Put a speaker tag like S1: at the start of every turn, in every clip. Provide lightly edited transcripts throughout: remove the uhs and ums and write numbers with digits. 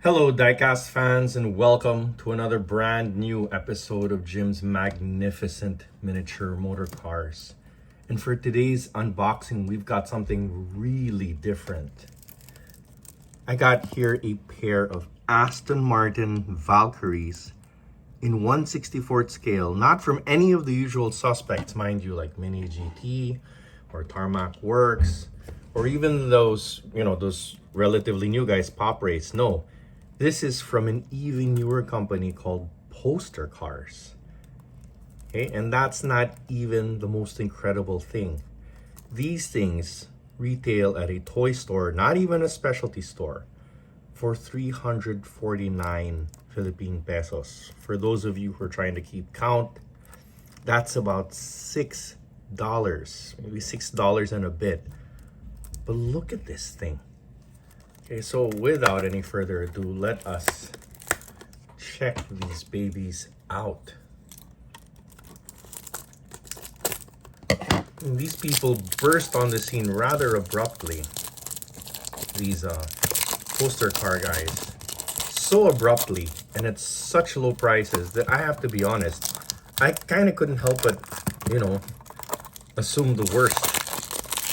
S1: Hello, diecast fans, and welcome to another brand new episode of Jim's magnificent miniature motor cars. And for today's unboxing, we've got something really different. I got here a pair of Aston Martin Valkyries in 1/64th scale, not from any of the usual suspects, mind you, like Mini GT or Tarmac Works, or even those relatively new guys, Pop Race. No. This is from an even newer company called Poster Cars. Okay, and that's not even the most incredible thing. These things retail at a toy store, not even a specialty store, for 349 Philippine pesos. For those of you who are trying to keep count, that's about $6, maybe $6 and a bit. But look at this thing. Okay, so without any further ado, let us check these babies out. And these people burst on the scene rather abruptly. These poster car guys. So abruptly and at such low prices that I have to be honest, I kind of couldn't help but, assume the worst.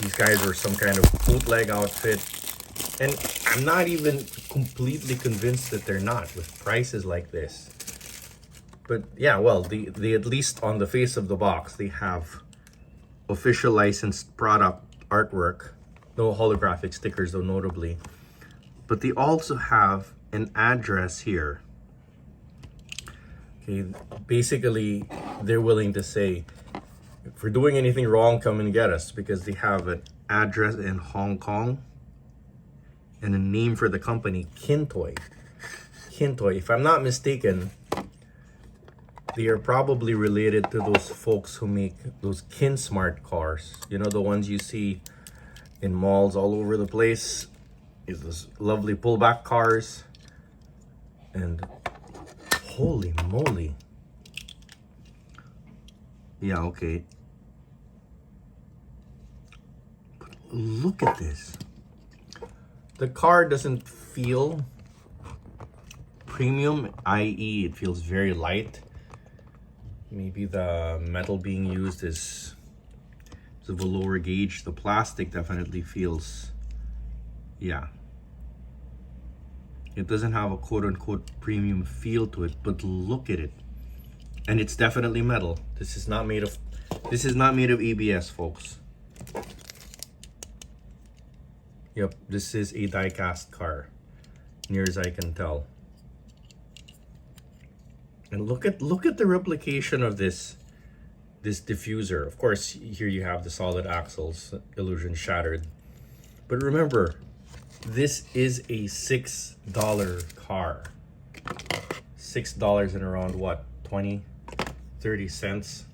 S1: These guys were some kind of bootleg outfit. And I'm not even completely convinced that they're not with prices like this. But yeah, well, they at least on the face of the box, they have official licensed product artwork. No holographic stickers though, notably. But they also have an address here. Okay, basically, they're willing to say, if we're doing anything wrong, come and get us, because they have an address in Hong Kong. And a name for the company, Kintoy. Kintoy, if I'm not mistaken, they are probably related to those folks who make those Kinsmart cars. You know, the ones you see in malls all over the place. Is those lovely pullback cars. And holy moly. Yeah, okay. But look at this. The car doesn't feel premium, i.e. it feels very light. Maybe the metal being used is of a lower gauge. The plastic definitely feels, yeah. It doesn't have a quote-unquote premium feel to it, but look at it. And it's definitely metal. This is not made of ABS, folks. Yep, this is a die-cast car, near as I can tell. And look at the replication of this diffuser. Of course, here you have the solid axles, illusion shattered. But remember, this is a $6 car. $6 in around what, 20, 30 cents?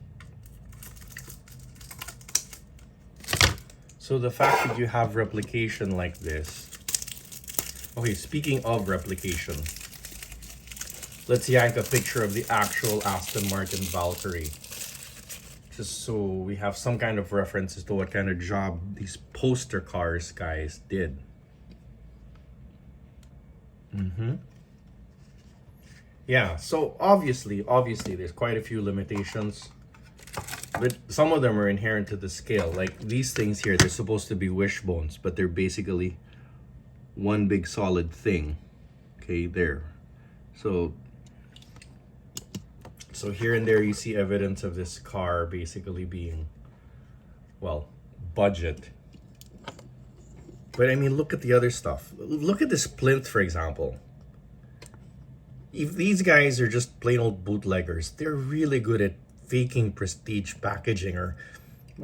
S1: So the fact that you have replication like this. Okay, speaking of replication, let's yank a picture of the actual Aston Martin Valkyrie. Just so we have some kind of reference as to what kind of job these poster cars guys did. Yeah, so obviously there's quite a few limitations. But some of them are inherent to the scale. Like these things here, they're supposed to be wishbones, but they're basically one big solid thing. Okay, there. So here and there you see evidence of this car basically being, well, budget. But I mean, look at the other stuff. Look at this plinth, for example. If these guys are just plain old bootleggers, they're really good at faking prestige packaging or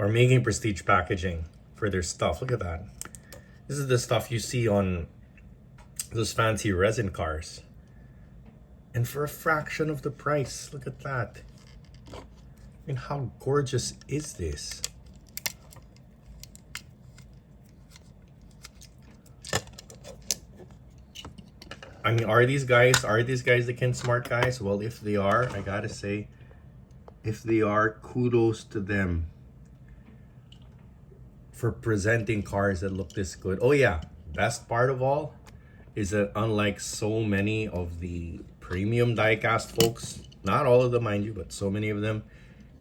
S1: making prestige packaging for their stuff. Look at that. This is the stuff you see on those fancy resin cars. And for a fraction of the price, look at that. I mean, how gorgeous is this? I mean, are these guys the Kinsmart guys? Well, if they are, I gotta say, if they are, kudos to them for presenting cars that look this good. Oh yeah, best part of all, is that unlike so many of the premium diecast folks, not all of them mind you, but so many of them,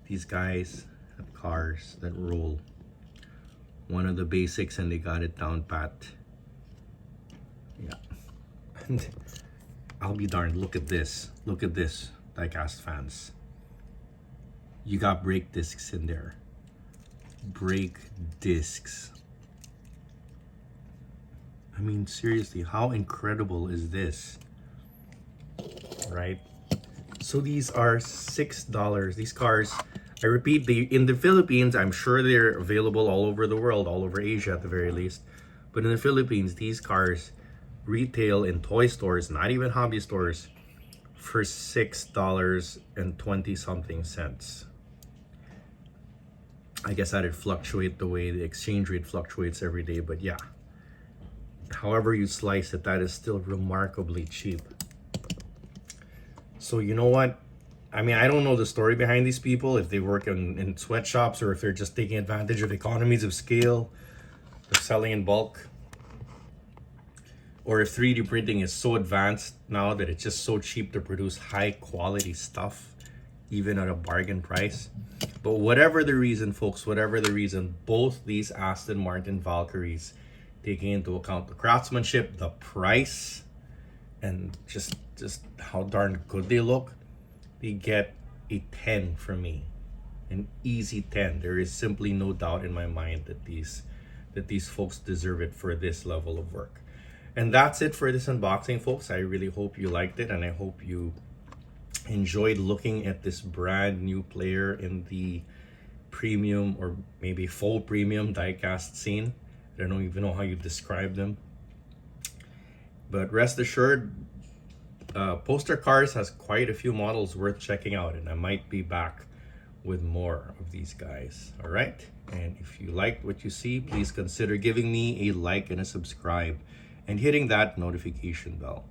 S1: these guys have cars that roll. One of the basics, and they got it down pat. Yeah. And I'll be darned, look at this. Look at this, diecast fans. You got brake discs in there. Brake discs. I mean, seriously, how incredible is this? Right? So these are $6. These cars, I repeat, in the Philippines, I'm sure they're available all over the world, all over Asia at the very least. But in the Philippines, these cars retail in toy stores, not even hobby stores, for $6 and 20 something cents. I guess that'd fluctuate the way the exchange rate fluctuates every day, but yeah. However you slice it, that is still remarkably cheap. So you know what? I mean, I don't know the story behind these people, if they work in sweatshops or if they're just taking advantage of economies of scale, of selling in bulk. Or if 3D printing is so advanced now that it's just so cheap to produce high quality stuff, even at a bargain price. But whatever the reason, folks, whatever the reason, both these Aston Martin Valkyries, taking into account the craftsmanship, the price, and just how darn good they look, they get a 10 from me. An easy 10. There is simply no doubt in my mind that these folks deserve it for this level of work. And that's it for this unboxing, folks. I really hope you liked it, and I hope you enjoyed looking at this brand new player in the premium or maybe full premium diecast scene. I don't even know how you describe them. But rest assured, Poster Cars has quite a few models worth checking out, and I might be back with more of these guys. All right? And if you liked what you see, please consider giving me a like and a subscribe and hitting that notification bell.